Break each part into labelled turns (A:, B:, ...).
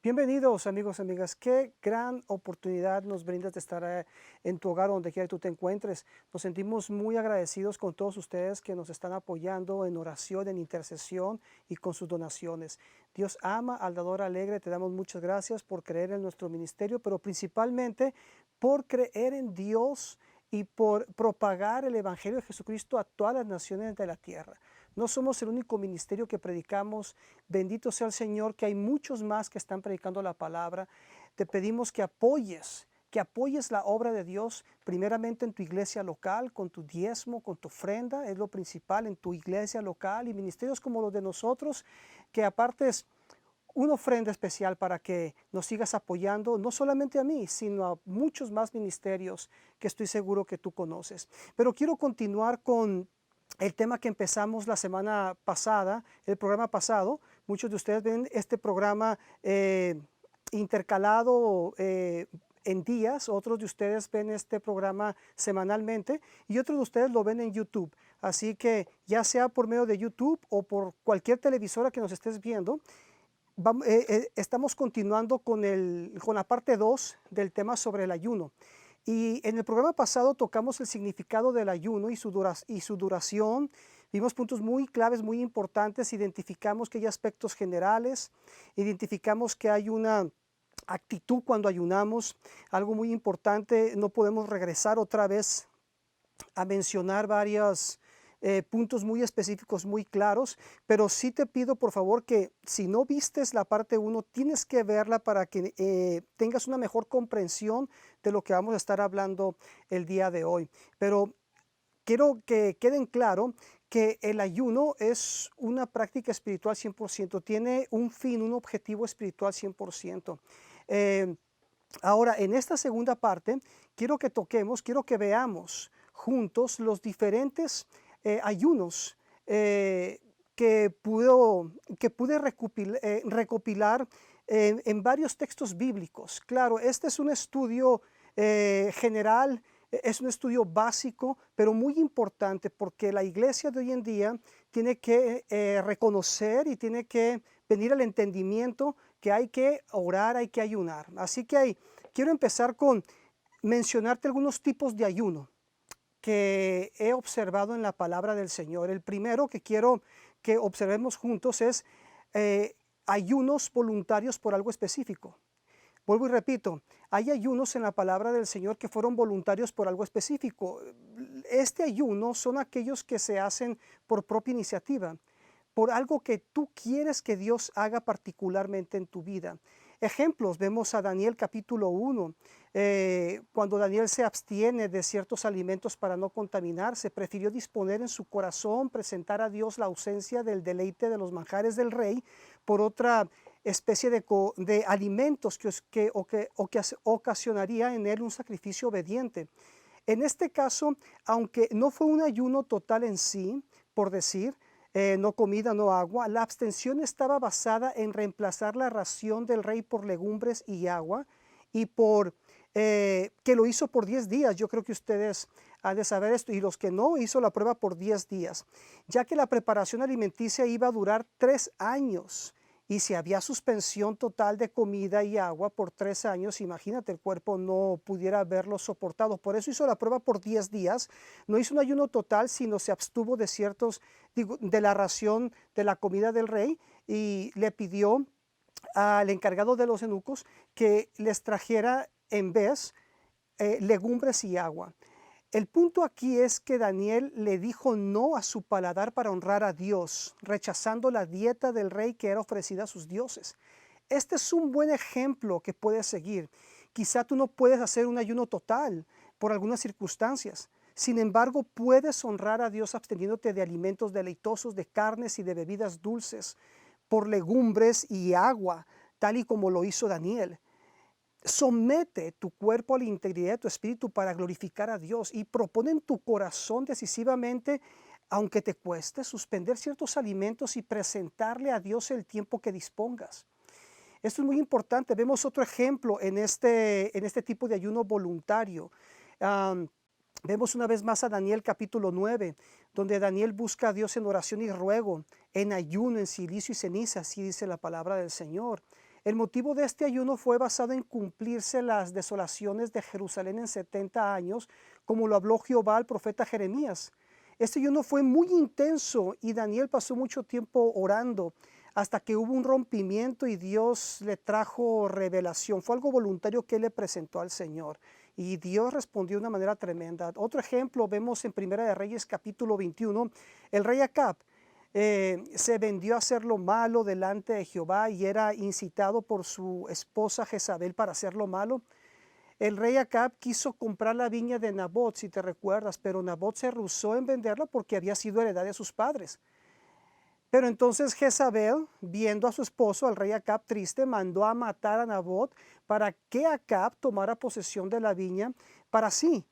A: Bienvenidos amigos, amigas. Qué gran oportunidad nos brindas de estar en tu hogar, donde quiera que tú te encuentres. Nos sentimos muy agradecidos con todos ustedes que nos están apoyando en oración, en intercesión y con sus donaciones. Dios ama al dador alegre. Te damos muchas gracias por creer en nuestro ministerio, pero principalmente por creer en Dios y por propagar el Evangelio de Jesucristo a todas las naciones de la tierra. No somos el único ministerio que predicamos. Bendito sea el Señor, que hay muchos más que están predicando la palabra. Te pedimos que apoyes la obra de Dios, primeramente en tu iglesia local, con tu diezmo, con tu ofrenda, es lo principal en tu iglesia local, y ministerios como los de nosotros, que apartes una ofrenda especial para que nos sigas apoyando, no solamente a mí, sino a muchos más ministerios que estoy seguro que tú conoces. Pero quiero continuar con el tema que empezamos la semana pasada, el programa pasado. Muchos de ustedes ven este programa intercalado en días, otros de ustedes ven este programa semanalmente y otros de ustedes lo ven en YouTube. Así que ya sea por medio de YouTube o por cualquier televisora que nos estés viendo, estamos continuando con la parte 2 del tema sobre el ayuno. Y en el programa pasado tocamos el significado del ayuno y su duración. Vimos puntos muy claves, muy importantes. Identificamos que hay aspectos generales. Identificamos que hay una actitud cuando ayunamos. Algo muy importante, no podemos regresar otra vez a mencionar varios puntos muy específicos, muy claros, pero sí te pido por favor que si no vistes la parte 1, tienes que verla para que tengas una mejor comprensión de lo que vamos a estar hablando el día de hoy. Pero quiero que queden claro que el ayuno es una práctica espiritual 100%, tiene un fin, un objetivo espiritual 100%. Ahora, en esta segunda parte, quiero que veamos juntos los diferentes ayunos que pude recopilar en varios textos bíblicos. Claro, este es un estudio general, es un estudio básico, pero muy importante, porque la iglesia de hoy en día tiene que reconocer y tiene que venir al entendimiento que hay que orar, hay que ayunar. Así que quiero empezar con mencionarte algunos tipos de ayuno que he observado en la palabra del Señor. El primero que quiero que observemos juntos es ayunos voluntarios por algo específico. Vuelvo y repito, hay ayunos en la palabra del Señor que fueron voluntarios por algo específico. Este ayuno son aquellos que se hacen por propia iniciativa, por algo que tú quieres que Dios haga particularmente en tu vida. Ejemplos, vemos a Daniel capítulo 1, cuando Daniel se abstiene de ciertos alimentos para no contaminarse, prefirió disponer en su corazón, presentar a Dios la ausencia del deleite de los manjares del rey por otra especie de alimentos que ocasionaría en él un sacrificio obediente. En este caso, aunque no fue un ayuno total en sí, por decir, no comida, no agua, la abstención estaba basada en reemplazar la ración del rey por legumbres y agua, y que lo hizo por 10 días. Yo creo que ustedes han de saber esto, y los que no, hizo la prueba por 10 días, ya que la preparación alimenticia iba a durar 3 años. Y si había suspensión total de comida y agua por 3 años, imagínate, el cuerpo no pudiera haberlo soportado. Por eso hizo la prueba por 10 días. No hizo un ayuno total, sino se abstuvo de la ración de la comida del rey, y le pidió al encargado de los eunucos que les trajera en vez legumbres y agua. El punto aquí es que Daniel le dijo no a su paladar para honrar a Dios, rechazando la dieta del rey que era ofrecida a sus dioses. Este es un buen ejemplo que puedes seguir. Quizá tú no puedes hacer un ayuno total por algunas circunstancias. Sin embargo, puedes honrar a Dios absteniéndote de alimentos deleitosos, de carnes y de bebidas dulces, por legumbres y agua, tal y como lo hizo Daniel. Somete tu cuerpo a la integridad de tu espíritu para glorificar a Dios, y propone en tu corazón decisivamente, aunque te cueste, suspender ciertos alimentos y presentarle a Dios el tiempo que dispongas. Esto es muy importante. Vemos otro ejemplo en este tipo de ayuno voluntario. Vemos una vez más a Daniel capítulo 9, donde Daniel busca a Dios en oración y ruego, en ayuno, en silicio y ceniza, así dice la palabra del Señor. El motivo de este ayuno fue basado en cumplirse las desolaciones de Jerusalén en 70 años, como lo habló Jehová al profeta Jeremías. Este ayuno fue muy intenso y Daniel pasó mucho tiempo orando hasta que hubo un rompimiento y Dios le trajo revelación. Fue algo voluntario que él le presentó al Señor y Dios respondió de una manera tremenda. Otro ejemplo vemos en Primera de Reyes capítulo 21, el rey Acab se vendió a hacer lo malo delante de Jehová y era incitado por su esposa Jezabel para hacer lo malo. El rey Acab quiso comprar la viña de Nabot, si te recuerdas, pero Nabot se rehusó en venderla porque había sido heredad de sus padres. Pero entonces Jezabel, viendo a su esposo, al rey Acab triste, mandó a matar a Nabot para que Acab tomara posesión de la viña para sí.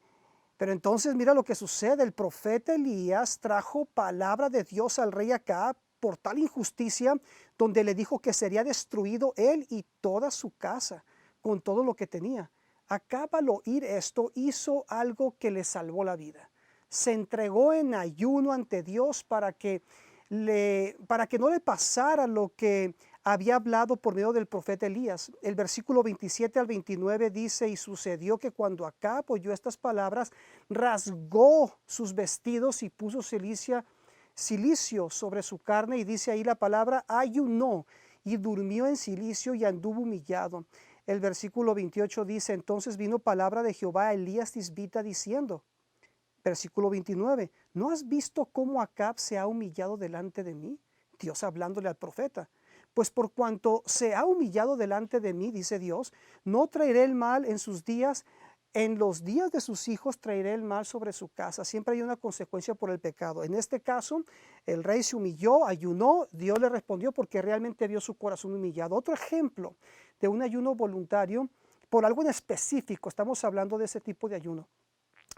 A: Pero entonces mira lo que sucede, el profeta Elías trajo palabra de Dios al rey Acab por tal injusticia, donde le dijo que sería destruido él y toda su casa, con todo lo que tenía. Acab al oír esto hizo algo que le salvó la vida. Se entregó en ayuno ante Dios para que no le pasara lo que había hablado por medio del profeta Elías. El versículo 27 al 29 dice: y sucedió que cuando Acab oyó estas palabras, rasgó sus vestidos y puso cilicio sobre su carne, y dice ahí la palabra, ayunó y durmió en cilicio y anduvo humillado. El versículo 28 dice: entonces vino palabra de Jehová a Elías Tisbita diciendo, versículo 29, ¿no has visto cómo Acab se ha humillado delante de mí? Dios hablándole al profeta. Pues por cuanto se ha humillado delante de mí, dice Dios, no traeré el mal en sus días, en los días de sus hijos traeré el mal sobre su casa. Siempre hay una consecuencia por el pecado. En este caso, el rey se humilló, ayunó, Dios le respondió porque realmente vio su corazón humillado. Otro ejemplo de un ayuno voluntario por algo en específico, estamos hablando de ese tipo de ayuno.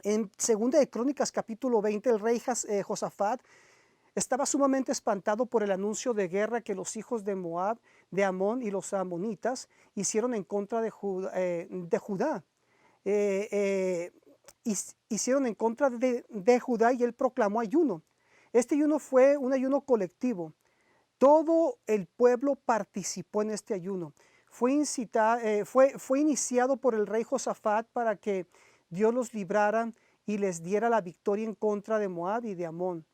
A: En 2 de Crónicas capítulo 20, el rey Josafat estaba sumamente espantado por el anuncio de guerra que los hijos de Moab, de Amón y los amonitas hicieron en contra de Judá. Hicieron en contra de Judá y él proclamó ayuno. Este ayuno fue un ayuno colectivo. Todo el pueblo participó en este ayuno. Fue iniciado por el rey Josafat para que Dios los librara y les diera la victoria en contra de Moab y de Amón.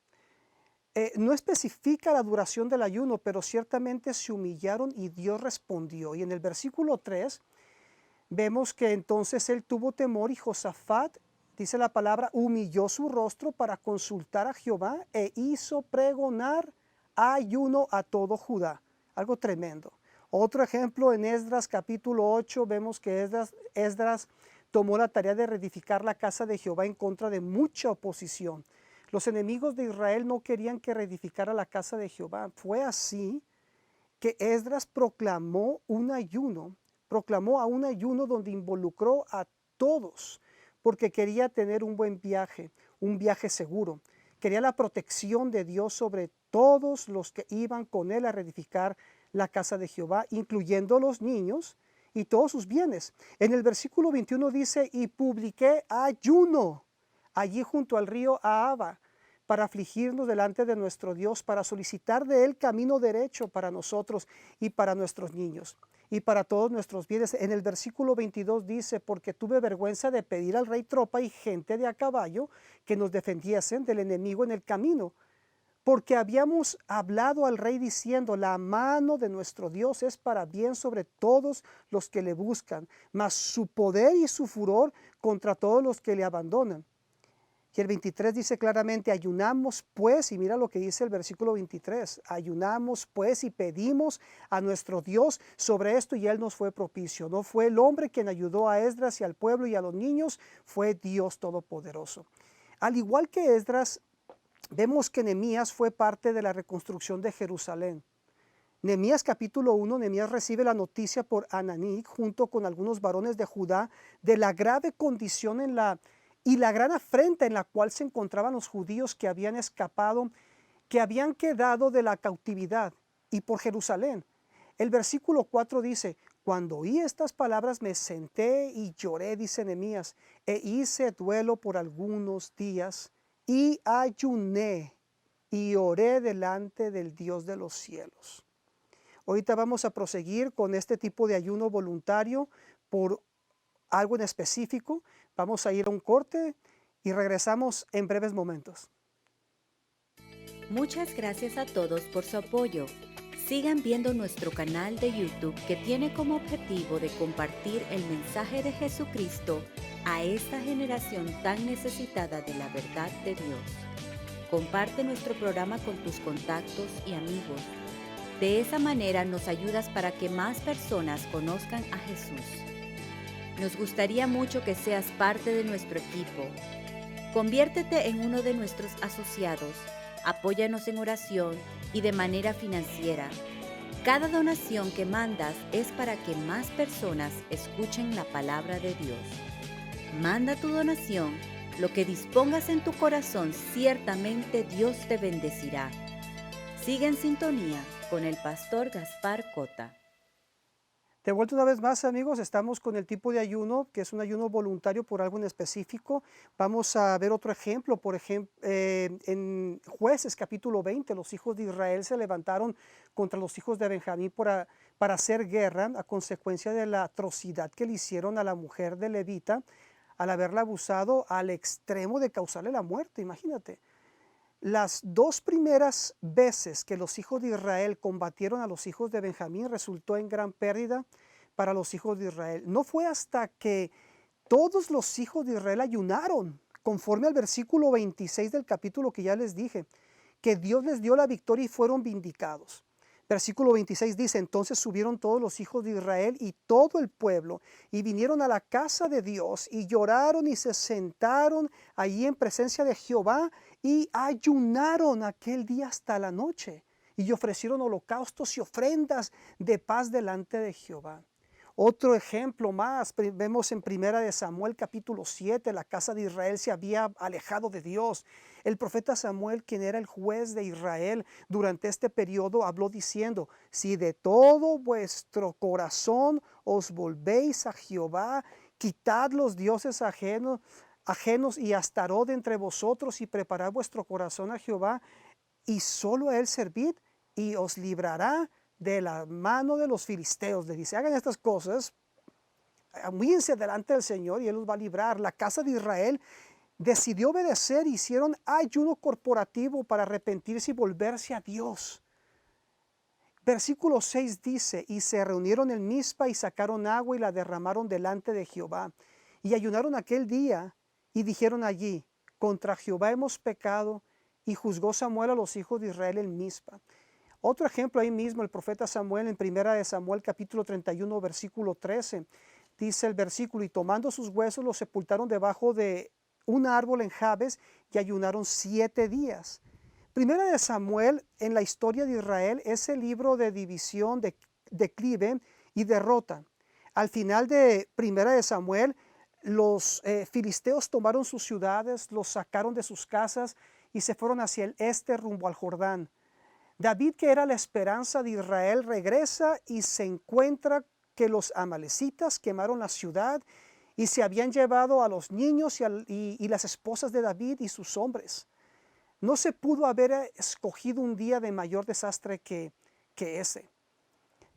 A: No especifica la duración del ayuno, pero ciertamente se humillaron y Dios respondió. Y en el versículo 3 vemos que entonces él tuvo temor y Josafat, dice la palabra, humilló su rostro para consultar a Jehová e hizo pregonar ayuno a todo Judá. Algo tremendo. Otro ejemplo en Esdras capítulo 8 vemos que Esdras tomó la tarea de reedificar la casa de Jehová en contra de mucha oposición. Los enemigos de Israel no querían que reedificara la casa de Jehová. Fue así que Esdras proclamó a un ayuno donde involucró a todos, porque quería tener un viaje seguro. Quería la protección de Dios sobre todos los que iban con él a reedificar la casa de Jehová, incluyendo los niños y todos sus bienes. En el versículo 21 dice, y publiqué ayuno allí junto al río Ahava, para afligirnos delante de nuestro Dios, para solicitar de él camino derecho para nosotros y para nuestros niños y para todos nuestros bienes. En el versículo 22 dice, porque tuve vergüenza de pedir al rey tropa y gente de a caballo que nos defendiesen del enemigo en el camino, porque habíamos hablado al rey diciendo, la mano de nuestro Dios es para bien sobre todos los que le buscan, mas su poder y su furor contra todos los que le abandonan. Y el 23 dice claramente, ayunamos pues, y mira lo que dice el versículo 23, ayunamos pues y pedimos a nuestro Dios sobre esto y él nos fue propicio. No fue el hombre quien ayudó a Esdras y al pueblo y a los niños, fue Dios Todopoderoso. Al igual que Esdras, vemos que Nehemías fue parte de la reconstrucción de Jerusalén. Nehemías capítulo 1, Nehemías recibe la noticia por Ananí, junto con algunos varones de Judá, de la grave condición y la gran afrenta en la cual se encontraban los judíos que habían escapado, que habían quedado de la cautividad y por Jerusalén. El versículo 4 dice, cuando oí estas palabras me senté y lloré, dice Nehemías, e hice duelo por algunos días y ayuné y oré delante del Dios de los cielos. Ahorita vamos a proseguir con este tipo de ayuno voluntario por algo en específico. Vamos a ir a un corte y regresamos en breves momentos.
B: Muchas gracias a todos por su apoyo. Sigan viendo nuestro canal de YouTube que tiene como objetivo de compartir el mensaje de Jesucristo a esta generación tan necesitada de la verdad de Dios. Comparte nuestro programa con tus contactos y amigos. De esa manera nos ayudas para que más personas conozcan a Jesús. Nos gustaría mucho que seas parte de nuestro equipo. Conviértete en uno de nuestros asociados. Apóyanos en oración y de manera financiera. Cada donación que mandas es para que más personas escuchen la palabra de Dios. Manda tu donación, lo que dispongas en tu corazón, ciertamente Dios te bendecirá. Sigue en sintonía con el pastor Gaspar Cota.
A: De vuelta una vez más, amigos, estamos con el tipo de ayuno, que es un ayuno voluntario por algo en específico. Vamos a ver otro ejemplo, por ejemplo, en Jueces capítulo 20, los hijos de Israel se levantaron contra los hijos de Benjamín para hacer guerra a consecuencia de la atrocidad que le hicieron a la mujer de Levita al haberla abusado al extremo de causarle la muerte, imagínate. Las dos primeras veces que los hijos de Israel combatieron a los hijos de Benjamín resultó en gran pérdida para los hijos de Israel. No fue hasta que todos los hijos de Israel ayunaron, conforme al versículo 26 del capítulo que ya les dije, que Dios les dio la victoria y fueron vindicados. Versículo 26 dice, entonces subieron todos los hijos de Israel y todo el pueblo y vinieron a la casa de Dios y lloraron y se sentaron allí en presencia de Jehová y ayunaron aquel día hasta la noche y ofrecieron holocaustos y ofrendas de paz delante de Jehová. Otro ejemplo más, vemos en Primera de Samuel capítulo 7, la casa de Israel se había alejado de Dios. El profeta Samuel, quien era el juez de Israel durante este periodo, habló diciendo, si de todo vuestro corazón os volvéis a Jehová, quitad los dioses ajenos y Astarot de entre vosotros y preparad vuestro corazón a Jehová y solo a él servid y os librará de la mano de los filisteos. Le dice, hagan estas cosas, humíllense delante del Señor y Él los va a librar. La casa de Israel decidió obedecer, hicieron ayuno corporativo para arrepentirse y volverse a Dios. Versículo 6 dice, y se reunieron en Mizpa y sacaron agua y la derramaron delante de Jehová. Y ayunaron aquel día y dijeron allí, contra Jehová hemos pecado, y juzgó Samuel a los hijos de Israel en Mizpa. Otro ejemplo ahí mismo, el profeta Samuel en Primera de Samuel capítulo 31 versículo 13, dice el versículo, y tomando sus huesos los sepultaron debajo de un árbol en Jabes y ayunaron 7 días. Primera de Samuel en la historia de Israel es el libro de división, de declive y derrota. Al final de Primera de Samuel, los filisteos tomaron sus ciudades, los sacaron de sus casas y se fueron hacia el este rumbo al Jordán. David, que era la esperanza de Israel, regresa y se encuentra que los amalecitas quemaron la ciudad y se habían llevado a los niños y las esposas de David y sus hombres. No se pudo haber escogido un día de mayor desastre que ese.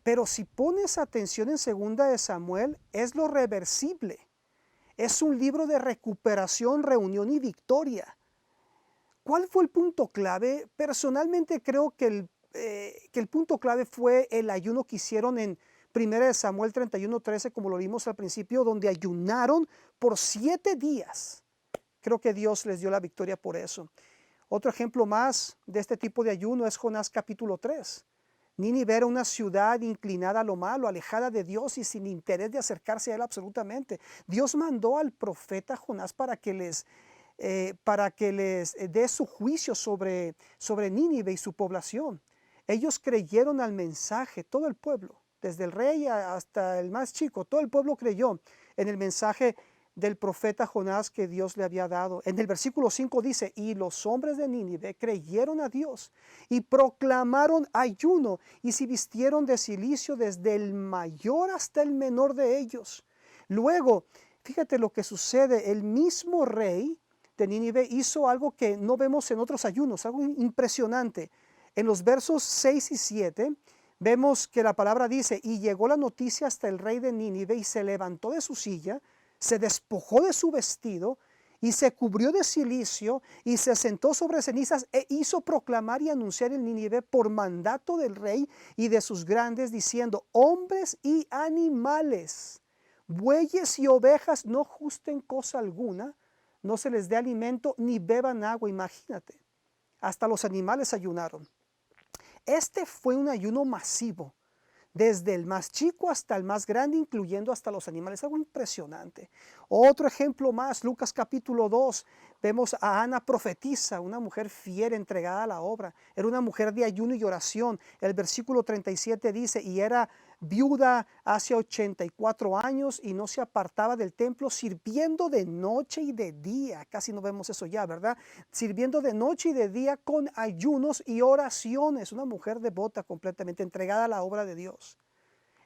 A: Pero si pones atención en 2 de Samuel, es lo reversible. Es un libro de recuperación, reunión y victoria. ¿Cuál fue el punto clave? Personalmente creo que el punto clave fue el ayuno que hicieron en 1 Samuel 31:13, como lo vimos al principio, donde ayunaron por 7 días. Creo que Dios les dio la victoria por eso. Otro ejemplo más de este tipo de ayuno es Jonás capítulo 3. Nínive era una ciudad inclinada a lo malo, alejada de Dios y sin interés de acercarse a Él absolutamente. Dios mandó al profeta Jonás para que les dé su juicio sobre Nínive y su población. Ellos creyeron al mensaje, todo el pueblo, desde el rey hasta el más chico, todo el pueblo creyó en el mensaje del profeta Jonás que Dios le había dado. En el versículo 5 dice, y los hombres de Nínive creyeron a Dios y proclamaron ayuno y se vistieron de cilicio desde el mayor hasta el menor de ellos. Luego, fíjate lo que sucede, el mismo rey de Nínive hizo algo que no vemos en otros ayunos, algo impresionante. En los versos 6 y 7 Vemos que la palabra dice, y llegó la noticia hasta el rey de Nínive y se levantó de su silla, se despojó de su vestido y se cubrió de cilicio y se sentó sobre cenizas e hizo proclamar y anunciar en Nínive por mandato del rey y de sus grandes, diciendo, hombres y animales, bueyes y ovejas no justen cosa alguna, no se les dé alimento ni beban agua. Imagínate, hasta los animales ayunaron. Este fue un ayuno masivo, desde el más chico hasta el más grande, incluyendo hasta los animales. Algo impresionante. Otro ejemplo más, Lucas capítulo 2, vemos a Ana profetiza, una mujer fiel, entregada a la obra. Era una mujer de ayuno y oración. El versículo 37 dice, y era viuda hace 84 años y no se apartaba del templo, sirviendo de noche y de día. Casi no vemos eso ya, ¿verdad? Sirviendo de noche y de día con ayunos y oraciones. Una mujer devota, completamente entregada a la obra de Dios.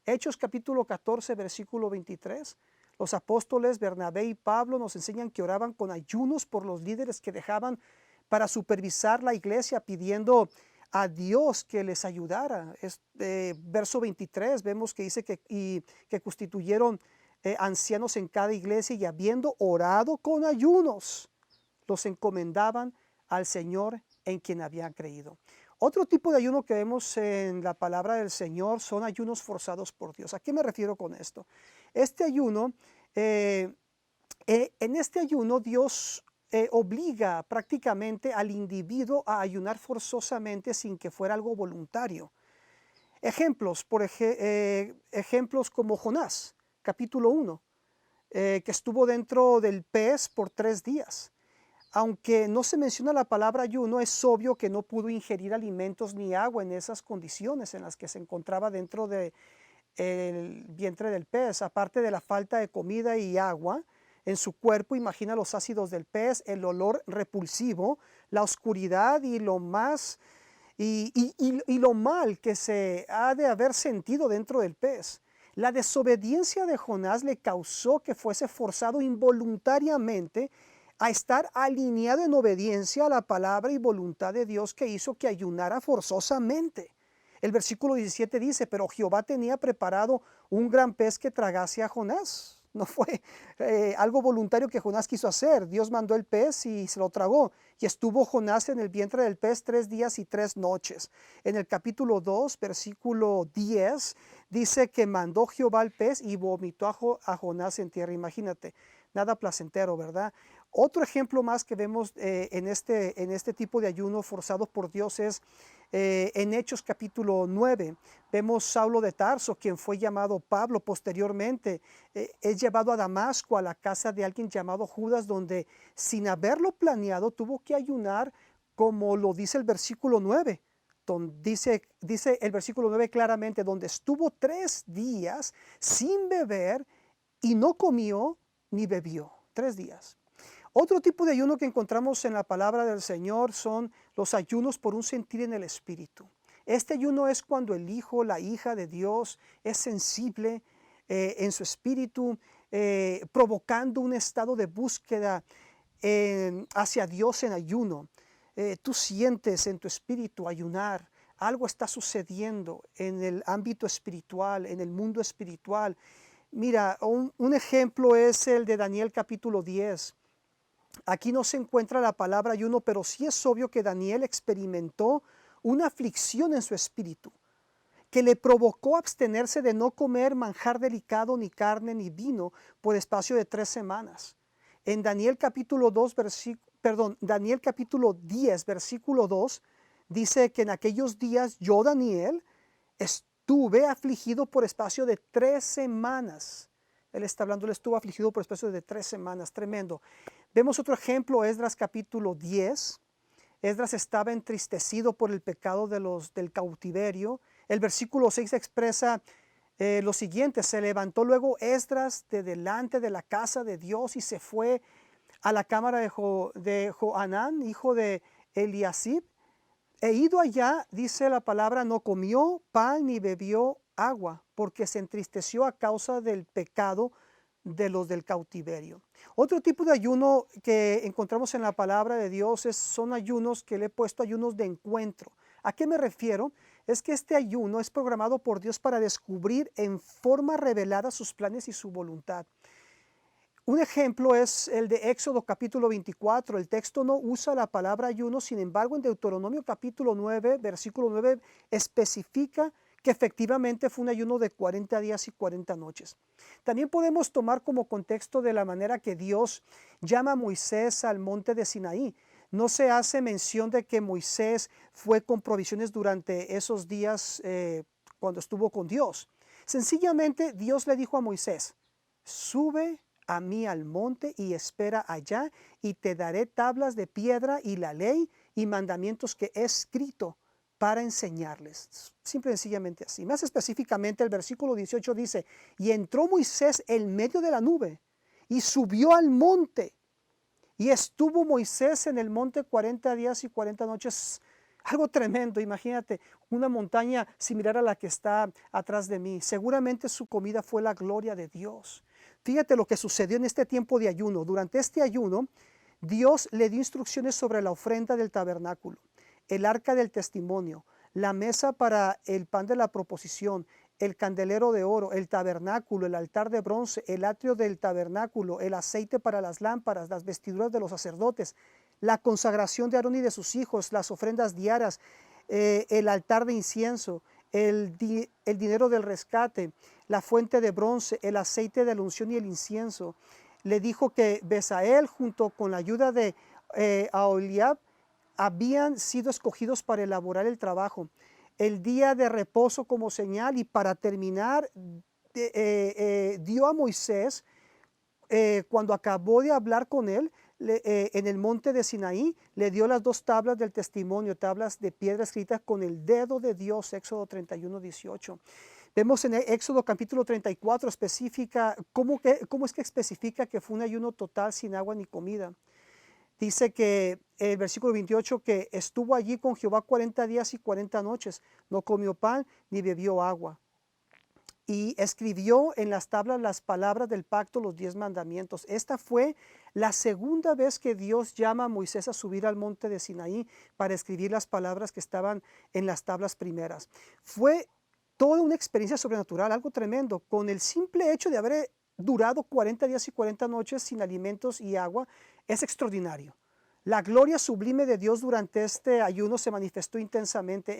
A: Hechos capítulo 14, versículo 23. Los apóstoles Bernabé y Pablo nos enseñan que oraban con ayunos por los líderes que dejaban para supervisar la iglesia, pidiendo a Dios que les ayudara. Verso 23 vemos que dice que constituyeron ancianos en cada iglesia y habiendo orado con ayunos, los encomendaban al Señor en quien habían creído. Otro tipo de ayuno que vemos en la palabra del Señor son ayunos forzados por Dios. ¿A qué me refiero con esto? Este ayuno, en este ayuno Dios obliga prácticamente al individuo a ayunar forzosamente sin que fuera algo voluntario. Ejemplos, ejemplos como Jonás, capítulo 1, que estuvo dentro del pez por 3 días. Aunque no se menciona la palabra ayuno, es obvio que no pudo ingerir alimentos ni agua en esas condiciones en las que se encontraba dentro del vientre del pez. Aparte de la falta de comida y agua en su cuerpo, imagina los ácidos del pez, el olor repulsivo, la oscuridad y lo más y lo mal que se ha de haber sentido dentro del pez. La desobediencia de Jonás le causó que fuese forzado involuntariamente a estar alineado en obediencia a la palabra y voluntad de Dios, que hizo que ayunara forzosamente. El versículo 17 dice, pero Jehová tenía preparado un gran pez que tragase a Jonás. No fue algo voluntario que Jonás quiso hacer. Dios mandó el pez y se lo tragó. Y estuvo Jonás en el vientre del pez 3 días y 3 noches. En el capítulo 2, versículo 10, dice que mandó Jehová el pez y vomitó a Jonás en tierra. Imagínate, nada placentero, ¿verdad? Otro ejemplo más que vemos en este tipo de ayuno forzado por Dios es en Hechos capítulo 9. Vemos Saulo de Tarso, quien fue llamado Pablo posteriormente. Es llevado a Damasco, a la casa de alguien llamado Judas, donde sin haberlo planeado tuvo que ayunar, como lo dice el versículo 9. Dice el versículo 9 claramente, donde estuvo 3 días sin beber y no comió ni bebió. 3 días. Otro tipo de ayuno que encontramos en la palabra del Señor son los ayunos por un sentir en el Espíritu. Este ayuno es cuando el hijo, la hija de Dios es sensible en su espíritu, provocando un estado de búsqueda hacia Dios en ayuno. Tú sientes en tu espíritu ayunar. Algo está sucediendo en el ámbito espiritual, en el mundo espiritual. Mira, un ejemplo es el de Daniel capítulo 10. Aquí no se encuentra la palabra ayuno, pero sí es obvio que Daniel experimentó una aflicción en su espíritu que le provocó abstenerse de no comer manjar delicado, ni carne, ni vino por espacio de 3 semanas. En Daniel capítulo 10, versículo 2, dice que en aquellos días yo, Daniel, estuve afligido por espacio de 3 semanas. Él está hablando, él estuvo afligido por espacio de 3 semanas, tremendo. Vemos otro ejemplo, Esdras capítulo 10. Esdras estaba entristecido por el pecado del cautiverio. El versículo 6 expresa lo siguiente: se levantó luego Esdras de delante de la casa de Dios y se fue a la cámara de Johanán, hijo de Eliasib. E ido allá, dice la palabra, no comió pan ni bebió agua, porque se entristeció a causa del pecado de los del cautiverio. Otro tipo de ayuno que encontramos en la palabra de Dios son ayunos que le he puesto ayunos de encuentro. ¿A qué me refiero? es que este ayuno es programado por Dios para descubrir en forma revelada sus planes y su voluntad. Un ejemplo es el de Éxodo capítulo 24. El texto no usa la palabra ayuno, sin embargo en Deuteronomio capítulo 9, versículo 9, especifica que efectivamente fue un ayuno de 40 días y 40 noches. También podemos tomar como contexto de la manera que Dios llama a Moisés al monte de Sinaí. No se hace mención de que Moisés fue con provisiones durante esos días cuando estuvo con Dios. Sencillamente Dios le dijo a Moisés: sube a mí al monte y espera allá, y te daré tablas de piedra y la ley y mandamientos que he escrito para enseñarles. Simple y sencillamente así. Más específicamente el versículo 18 dice: y entró Moisés en medio de la nube y subió al monte, y estuvo Moisés en el monte 40 días y 40 noches. Algo tremendo, imagínate, una montaña similar a la que está atrás de mí. Seguramente su comida fue la gloria de Dios. Fíjate lo que sucedió en este tiempo de ayuno. Durante este ayuno, Dios le dio instrucciones sobre la ofrenda del tabernáculo, el arca del testimonio, la mesa para el pan de la proposición, el candelero de oro, el tabernáculo, el altar de bronce, el atrio del tabernáculo, el aceite para las lámparas, las vestiduras de los sacerdotes, la consagración de Aarón y de sus hijos, las ofrendas diarias, el altar de incienso, el dinero del rescate, la fuente de bronce, el aceite de la unción y el incienso. Le dijo que Besael, junto con la ayuda de Aholiab, habían sido escogidos para elaborar el trabajo. El día de reposo como señal, y para terminar, dio a Moisés, cuando acabó de hablar con él, en el monte de Sinaí, le dio las 2 tablas del testimonio, tablas de piedra escritas con el dedo de Dios. Éxodo 31, 18. Vemos en Éxodo capítulo 34 específica, ¿cómo es que especifica que fue un ayuno total sin agua ni comida? Dice que el versículo 28, que estuvo allí con Jehová 40 días y 40 noches, no comió pan ni bebió agua. Y escribió en las tablas las palabras del pacto, los 10 mandamientos. Esta fue la segunda vez que Dios llama a Moisés a subir al monte de Sinaí para escribir las palabras que estaban en las tablas primeras. Fue toda una experiencia sobrenatural, algo tremendo. Con el simple hecho de haber durado 40 días y 40 noches sin alimentos y agua, es extraordinario. La gloria sublime de Dios durante este ayuno se manifestó intensamente.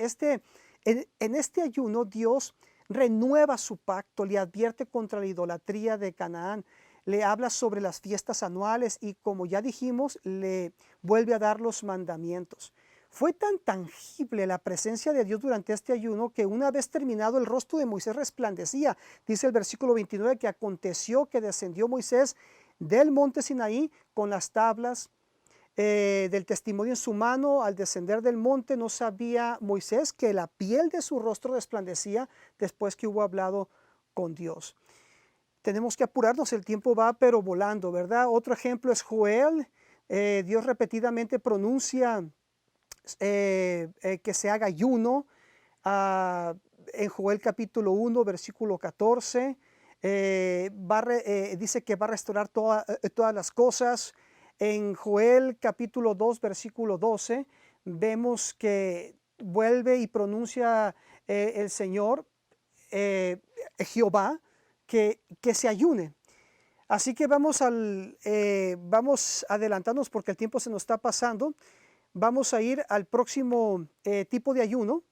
A: En este ayuno Dios renueva su pacto, le advierte contra la idolatría de Canaán, le habla sobre las fiestas anuales y, como ya dijimos, le vuelve a dar los mandamientos. Fue tan tangible la presencia de Dios durante este ayuno que, una vez terminado, el rostro de Moisés resplandecía. Dice el versículo 29 que aconteció que descendió Moisés del monte Sinaí con las tablas del testimonio en su mano. Al descender del monte, no sabía Moisés que la piel de su rostro resplandecía después que hubo hablado con Dios. Tenemos que apurarnos, el tiempo va pero volando, ¿verdad? Otro ejemplo es Joel. Dios repetidamente pronuncia que se haga ayuno. En Joel capítulo 1, versículo 14, dice que va a restaurar todas las cosas. En Joel capítulo 2, versículo 12, vemos que vuelve y pronuncia el Señor, Jehová, que se ayune. Así que vamos adelantándonos porque el tiempo se nos está pasando. Vamos a ir al próximo tipo de ayuno.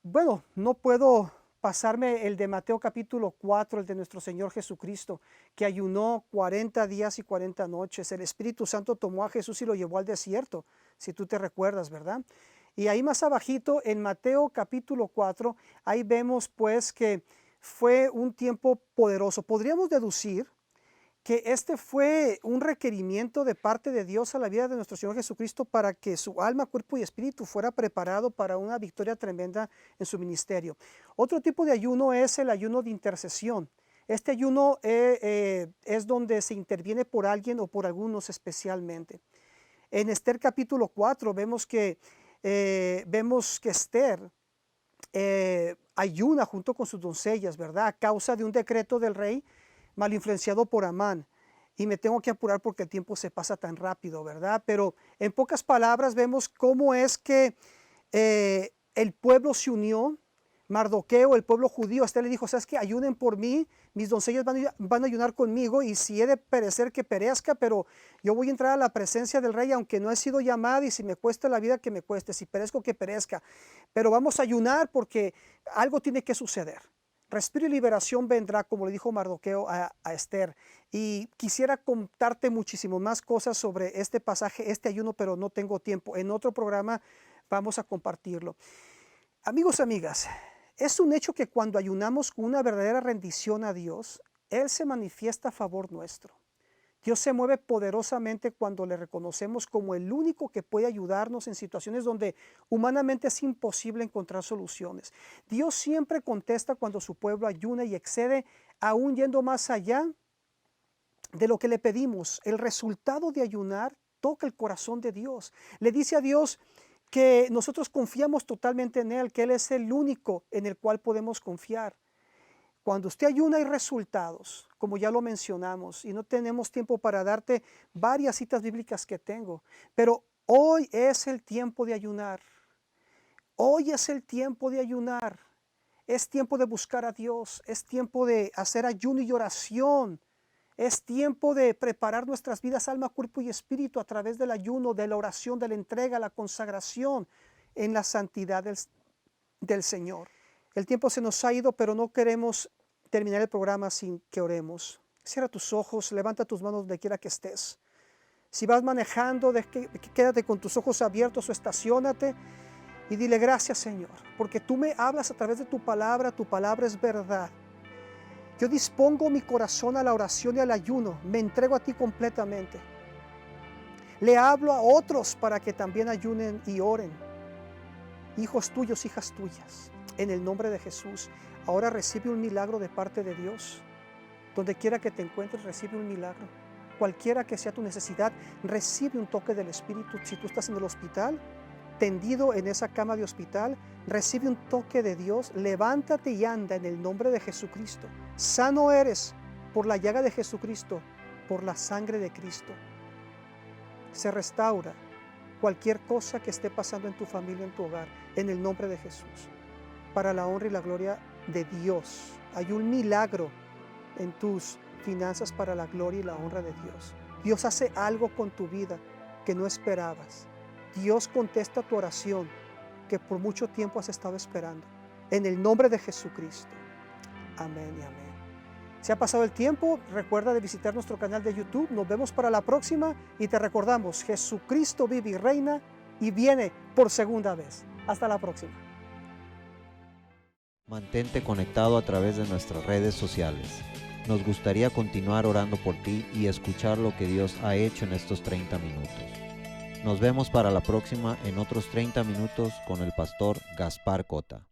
A: Bueno, no puedo pasarme el de Mateo capítulo 4, el de nuestro Señor Jesucristo, que ayunó 40 días y 40 noches. El Espíritu Santo tomó a Jesús y lo llevó al desierto, si tú te recuerdas, ¿verdad? Y ahí más abajito, en Mateo capítulo 4, ahí vemos pues que fue un tiempo poderoso. Podríamos deducir que este fue un requerimiento de parte de Dios a la vida de nuestro Señor Jesucristo para que su alma, cuerpo y espíritu fuera preparado para una victoria tremenda en su ministerio. Otro tipo de ayuno es el ayuno de intercesión. Este ayuno es donde se interviene por alguien o por algunos especialmente. En Esther capítulo 4 vemos que Esther ayuna junto con sus doncellas, ¿verdad? A causa de un decreto del rey mal influenciado por Amán. Y me tengo que apurar porque el tiempo se pasa tan rápido, ¿verdad? Pero en pocas palabras vemos cómo es que el pueblo se unió. Mardoqueo, el pueblo judío, Esther le dijo, ¿sabes qué? Ayunen por mí, mis doncellas van a ayunar conmigo, y si he de perecer, que perezca, pero yo voy a entrar a la presencia del rey, aunque no he sido llamada, y si me cuesta la vida, que me cueste, si perezco, que perezca, pero vamos a ayunar porque algo tiene que suceder. Respiro y liberación vendrá, como le dijo Mardoqueo a Esther. Y quisiera contarte muchísimo más cosas sobre este pasaje, este ayuno, pero no tengo tiempo. En otro programa vamos a compartirlo. Amigos, amigas, es un hecho que cuando ayunamos con una verdadera rendición a Dios, Él se manifiesta a favor nuestro. Dios se mueve poderosamente cuando le reconocemos como el único que puede ayudarnos en situaciones donde humanamente es imposible encontrar soluciones. Dios siempre contesta cuando su pueblo ayuna y excede, aún yendo más allá de lo que le pedimos. El resultado de ayunar toca el corazón de Dios. Le dice a Dios que nosotros confiamos totalmente en Él, que Él es el único en el cual podemos confiar. Cuando usted ayuna hay resultados, como ya lo mencionamos, y no tenemos tiempo para darte varias citas bíblicas que tengo, pero hoy es el tiempo de ayunar. Hoy es el tiempo de ayunar. Es tiempo de buscar a Dios, es tiempo de hacer ayuno y oración. Es tiempo de preparar nuestras vidas, alma, cuerpo y espíritu a través del ayuno, de la oración, de la entrega, la consagración en la santidad del Señor. El tiempo se nos ha ido, pero no queremos terminar el programa sin que oremos. Cierra tus ojos, levanta tus manos donde quiera que estés. Si vas manejando, quédate con tus ojos abiertos o estaciónate y dile gracias, Señor, porque tú me hablas a través de tu palabra es verdad. Yo dispongo mi corazón a la oración y al ayuno, me entrego a ti completamente. Le hablo a otros para que también ayunen y oren. Hijos tuyos, hijas tuyas, en el nombre de Jesús, ahora recibe un milagro de parte de Dios. Donde quiera que te encuentres, recibe un milagro. Cualquiera que sea tu necesidad, recibe un toque del Espíritu. Si tú estás en el hospital, tendido en esa cama de hospital, recibe un toque de Dios, levántate y anda en el nombre de Jesucristo. Sano eres por la llaga de Jesucristo, por la sangre de Cristo. Se restaura cualquier cosa que esté pasando en tu familia, en tu hogar, en el nombre de Jesús. Para la honra y la gloria de Dios. Hay un milagro en tus finanzas para la gloria y la honra de Dios. Dios hace algo con tu vida que no esperabas. Dios contesta tu oración que por mucho tiempo has estado esperando. En el nombre de Jesucristo. Amén y amén. Se ha pasado el tiempo, recuerda de visitar nuestro canal de YouTube. Nos vemos para la próxima y te recordamos, Jesucristo vive y reina y viene por segunda vez. Hasta la próxima.
C: Mantente conectado a través de nuestras redes sociales. Nos gustaría continuar orando por ti y escuchar lo que Dios ha hecho en estos 30 minutos. Nos vemos para la próxima en otros 30 minutos con el pastor Gaspar Cota.